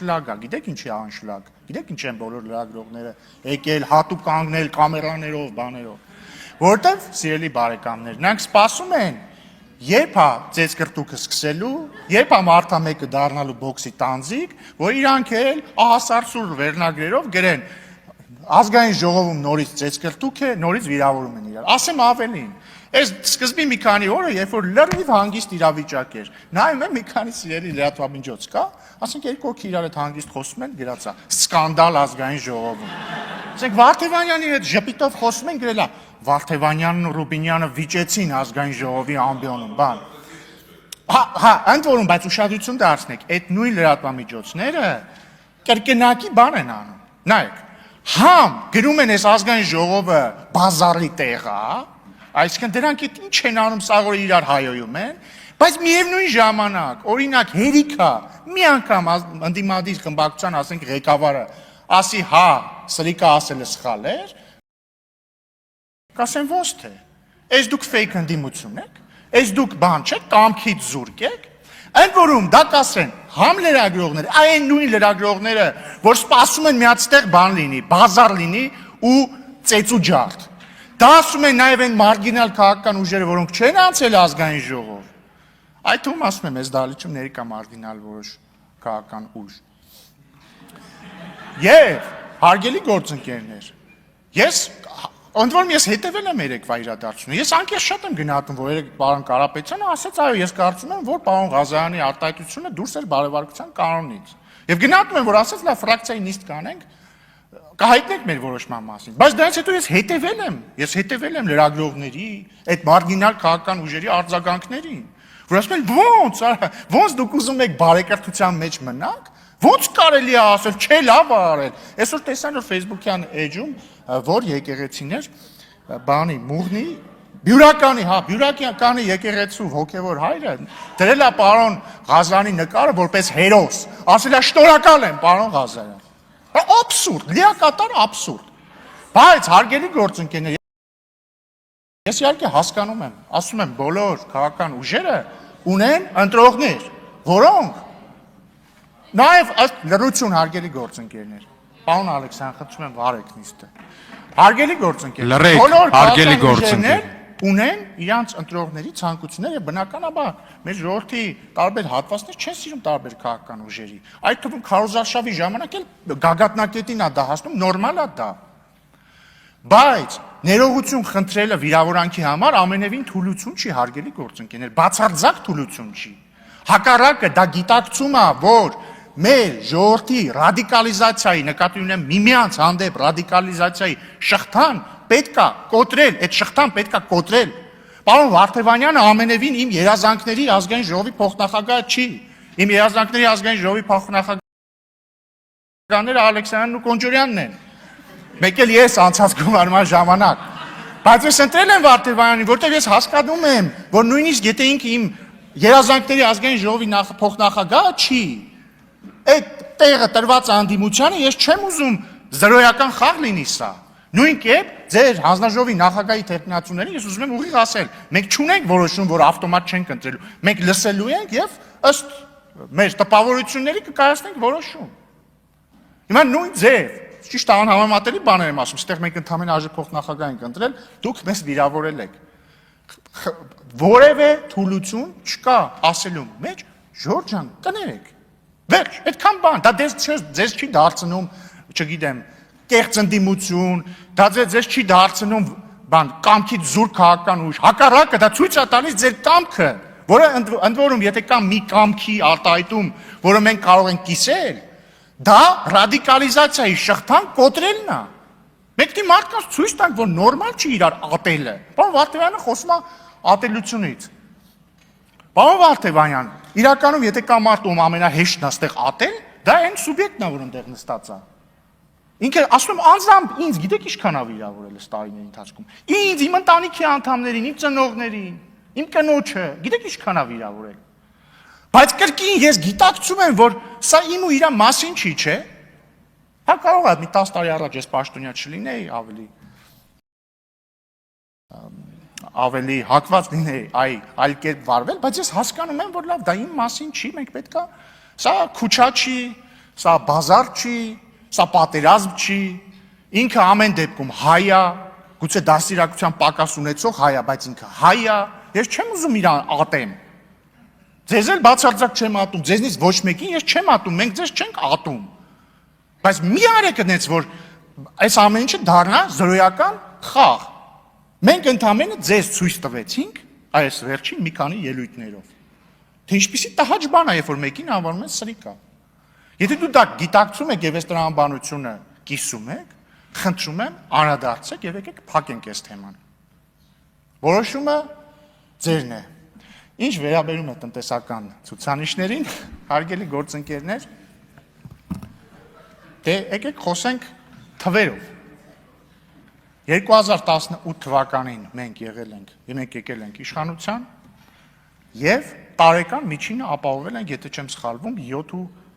Լագա, գիտեք ինչի անշլագ, գիտեք ինչ են բոլոր լրագրողները եկել, հատուկ կանգնել կամերաներով, բաներով, որտեվ սիրելի բարեկամներ, նրանք սպասում են, երբ է ծեծ կրտուկը սկսելու, երբ է մարդա մեկը դառնալու բոքսի տանձիկ, որ իրանք էլ ահասարսուր վերնագրերով գրեն, ազգային ժողովում նորից ծեծ կրտուկ է, նորից վիրավորում են իրար, ասեմ ավելին, այս սկզբի մի քանի օրը, երբ որ լրիվ հանգիստ իրավիճակ էր, նայում եմ մի քանի սիրելի լրատվամիջոց կա, ասենք երկու օքի իրար հետ հանգիստ խոսում են, գրածա սկանդալ ազգային ժողովում։ Ասենք Վարդևանյանի հետ ժպիտով խոսում են, գրելա Վարդևանյանն ու Ռուբինյանը վիճեցին ազգային ժողովի ամբիոնում, բան։ Հա, ընդ որում, բայց ուշադրություն դարձնեք, այդ նույն լրատվամիջոցները կրկնակի բան են անում։ Նայեք, համ գրում են այս ազգային ժողովը բազարի տեղ է, այսինքն դրանք ինչ են անում, սա որ իրար հայոյում են, բայց միևնույն ժամանակ, օրինակ հերիքա, մի անգամ ընդդիմադիր խմբակցության, ասենք ղեկավարը, ասի հա, սրիկա ասելը սխալ էր, կասեն ոնց թե, այս դուք fake ընդդիմություն եք, այս դուք բան չեք, կամքից զուրկ եք, ընդ որում դա կասեն համ լրագրողները, այն նույն լրագրողները, որ սպասում են միացտեղ բան լինի, բազար լինի ու ծեծու ջարդ։ Դա ասում են նաև այն մարգինալ քաղաքական ուժերը, որոնք չեն անցել ազգային ժողով։ Այդ թվում ասում եմ, այս դահլիճում ներկա մարգինալ որոշ քաղաքական ուժ։ Եվ հարգելի գործընկերներ, ընդ որում ես հետևել եմ երեկվա իրադարձությունը։ Ես անկեղծ շատ եմ գնահատում, որ երեք պարոն Կարապետյանը ասաց, այո, ես կարծում եմ, որ պարոն Ղազարյանի արտահայտությունը դուրս էր բարեվարկության կանոնից։ Եվ գնահատում եմ, որ ասաց, լավ, ֆրակցիայի նիստ կանենք, կհայտնենք մեր որոշման մասին, բայց դրանից հետո ես հետևել եմ լրագրողների, այդ մարգինալ քաղաքական ուժերի արձագանքներին, որ ասում են ոնց դուք ուզում եք բարեկրթության մեջ մնաք, ոնց կարելի է ասել, չէ լավ է արել, այսօր տեսան որ Facebook-յան էջում, որ եկեղեցիներ, բանի, մուղնի, բյուրականի եկեղեցու հոգևոր հայրը դրել է պարոն Ղազարյանի նկարը որպես հերոս, ասել է շնորհակալ եմ պարոն Ղազարյան։ Աբսուրդ, լիակատար աբսուրդ։ Բայց հարգելի գործընկերներ, ես իհարկե հասկանում եմ, ասում եմ բոլոր քաղաքական ուժերը ունեն ընտրողներ, որոնք նաև ըստ լրություն հարգելի գործընկերներ։ Պարոն Ալեքսանդր, խնդրում եմ վարեք նիստը։ Հարգելի գործընկերներ, բոլոր քաղաքական ուժերներ ունեն իրանց ընտրողների ցանկությունները, բնականաբար մեր ժողովրդի տարբեր հատվածներ չեն սիրում տարբեր քաղաքական ուժերի։ Այդ թվում քարոզարշավի ժամանակ էլ գագաթնակետին է դա հասնում, նորմալ է դա։ Բայց ներողություն խնդրելը վիրավորանքի համար ամենևին թուլություն չի, հարգելի գործընկերներ, բացարձակ թուլություն չի։ Հակառակը դա գիտակցում է, որ մեր ժողովրդի ռադիկալիզացիայի, նկատի ունեմ միմյանց հանդեպ ռադիկալիզացիայի շղթան պետք է կոտրել, այդ շղթան պետք է կոտրել։ Պարոն Վարդևանյանը ամենևին իմ երազանքների ազգային ժողովի փոխնախագահ չի։ Իմ երազանքների ազգային ժողովի փոխնախագահները Ալեքսանդրյանն ու Կոնջորյանն են։ Մեկ էլ ես անցած գումարման ժամանակ։ Բայց ես ընտրել եմ Վարդևանյանին, որտեղ ես հասկանում եմ, որ նույնիսկ եթե ինքը իմ երազանքների ազգային ժողովի փոխնախագահը չի, այդ տեղը տրված անդիմությանը ես չեմ ուզում զրոյական խաղ լինի սա։ Նույն կերպ ձեր հանձնաժողովի նախագահի թեկնածուներին ես ուզում եմ ուղիղ ասել, մենք չունենք որոշում, որ ավտոմատ չենք ընտրելու, մենք լսելու ենք եւ ըստ մեր տպավորությունների կկայացնենք որոշում։ Հիմա նույն ձև, ճիշտ անհամեմատելի բաներ եմ ասում, այստեղ մենք ընդհանրապես արժե փոխնախագահ ենք ընտրել, դուք մեզ վիրավորել եք։ Որևէ թուլություն չկա ասելու մեջ, Ժորժ ջան, կներեք։ Վերջ, այդքան բան, դա ձեզ չի դարձնում, չգիտեմ, կեղծ ընդդիմություն, դա ձեզ չի դարձնում բան, կամքից զուր քաղաքական ուժ, հակառակը դա ցույց է տալիս ձեր կամքը, որը ընդ որում եթե կա մի կամքի արտահայտում, որը մենք կարող ենք կիսել, դա ռադիկալիզացիայի շղթան կոտրելն է։ Մենք դի մարդկանց ցույց տանք, որ նորմալ չի իրար ատելը։ Պարոն Վարդևյանը խոսում է ատելությունից։ Պարոն Վարդևանյան, իրականում եթե կա մարդ ում ամենահեշտն է այստեղ ատել, դա այն սուբյեկտն է, որ այնտեղ նստած է։ Ինքը ասում եմ անձամբ ինձ, գիտեք ինչքան է վիրավորել այս տարիների ընթացքում։ Ինձ, իմ ընտանիքի անդամներին, իմ ծնողներին, իմ կնոջը, գիտեք ինչքան է վիրավորել։ Բայց կրկին ես գիտակցում եմ, որ սա իմ ու իր մասին չի, չէ։ Հա կարող է մի 10 տարի առաջ ես պաշտոնյա չլինեի, ավելի հակված լինեի այլ կերպ վարվել, բայց ես հասկանում եմ, որ լավ, դա իմ մասին չի, մենք պետք է, սա քուչա չի, Սա բազար չի, սա պատերազմ չի, ինքը ամեն դեպքում հայ է, գուցե դաստիարակության պակաս ունեցող հայ է, բայց ինքը հայ է, ես չեմ ուզում իրան ատեմ։ Ձեզ էլ բացարձակ չեմ ատում, ձեզնից ոչ մեկին ես չեմ ատում, մենք ձեզ չենք ատում։ Բայց մի արեք այնց, որ այս ամեն ինչը դառնա զրոյական խաղ։ Մենք ընդամենը ձեզ ցույց տվեցինք այս վերջին մի քանի ելույթներով։ Թե ինչպեսի տհաճ բան է, երբ որ մեկին անվանում են սրիկա։ Եթե դու դա գիտակցում եք եւ այս տրամաբանությունը կիսում եք, խնդրում եմ անդրադարձեք եւ եկեք փակենք այս թեման։ Որոշումը ձերն է։ Ինչ վերաբերում է տնտեսական ցուցանիշներին, հարգելի գործընկերներ, դե եկեք խոսենք թվերով։ 2018 թվականին մենք եղել ենք իշխանության եւ տարեկան միջինը ապահովել ենք, եթե չեմ սխալվում,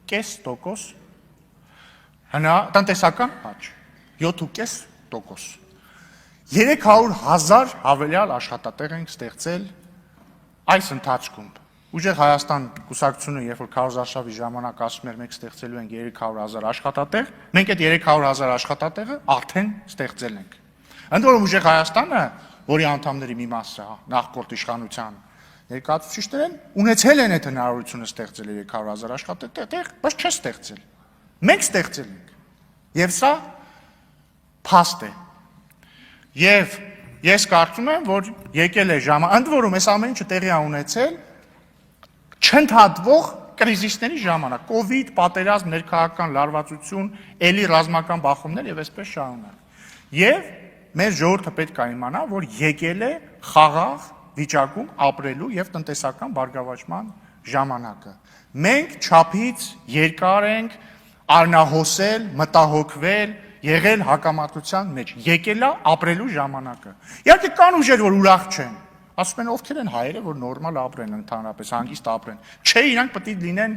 7.5% տնտեսական աճ, 7.5%։ 300,000 հավելյալ աշխատատեղ ենք ստեղծել այս ընթացքում։ Ուժեղ Հայաստան կուսակցությունը, երբ որ քարոզարշավի ժամանակ ասում էր մենք ստեղծելու ենք 300,000 աշխատատեղ, մենք այդ 300,000 աշխատատեղը արդեն ստեղծել ենք։ Ընդ որում Ուժեղ Հայաստանը, որի անդամների մի մասը նախկորդ իշխանության ներկայացուցիչներ են, ունեցել են այդ հնարավորությունը ստեղծել 300,000 աշխատատեղ, բայց չեն ստեղծել։ Մենք ստեղծել ենք։ Եվ սա փաստ է։ Եվ ես կարծում եմ, որ եկել է ժամը, ընդ որում այս ամեն ինչը տեղի է ունեցել չընդհատվող կրիզիսների ժամանակ, կովիդ, պատերազմ, ներքաղաքական լարվածություն, էլի ռազմական բախումներ եւ այսպես շարունակ։ Եվ մեր ժողովուրդը պետք է իմանա, որ եկել է խաղաղ վիճակում ապրելու եւ տնտեսական բարգավաճման ժամանակը։ Մենք չափից երկար ենք արնահոսել, մտահոգվել, եղել հակամարտության մեջ, եկել է ապրելու ժամանակը։ Իհարկե կան ուժեր, որ ուրախ չեն, ասում են ովքեր են հայերը, որ նորմալ ապրեն ընդհանրապես, հանգիստ ապրեն։ Չէ, իրանք պետք է լինեն,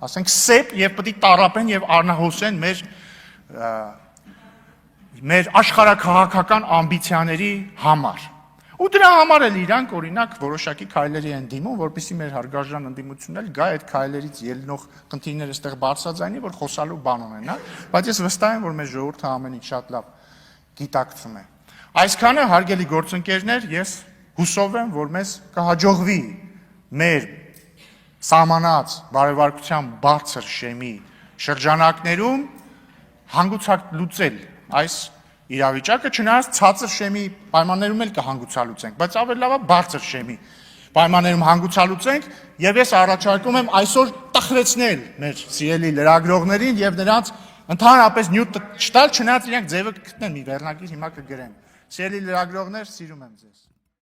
ասենք, սեփ եւ պետք է տառապեն եւ արնահոսեն մեր աշխարհաքաղաքական ամբիցիաների համար։ Ու դրա համար էլ իրանք օրինակ որոշակի քայլերի են դիմում, որպեսզի մեր հարգարժան ընդդիմությունն էլ գա այդ քայլերից ելնող խնդիրները այստեղ բարձրաձայնի, որ խոսալու բան ունենա, բայց ես վստահ եմ, որ մեր ժողովուրդը ամեն ինչ շատ լավ գիտակցում է։ Այսքանը, հարգելի գործընկերներ, ես հուսով եմ, որ մեզ կհաջողվի մեր սահմանած բարեվարկության բարձր շեմի շրջանակներում հանգուցակ լուծել այս իրավիճակը, չնայած ցածր շեմի պայմաններում էլ կհանգուցալուծենք, բայց ավելի լավ է բարձր շեմի պայմաններում հանգուցալուծենք, եւ ես առաջարկում եմ այսօր տխրեցնել մեր սիրելի լրագրողներին եւ նրանց ընդհանրապես նյութ չտալ, չնայած իրենք ձևը կգտնեն մի վերնագիր հիմա կգրեն։ Սիրելի լրագրողներ, սիրում եմ ձեզ։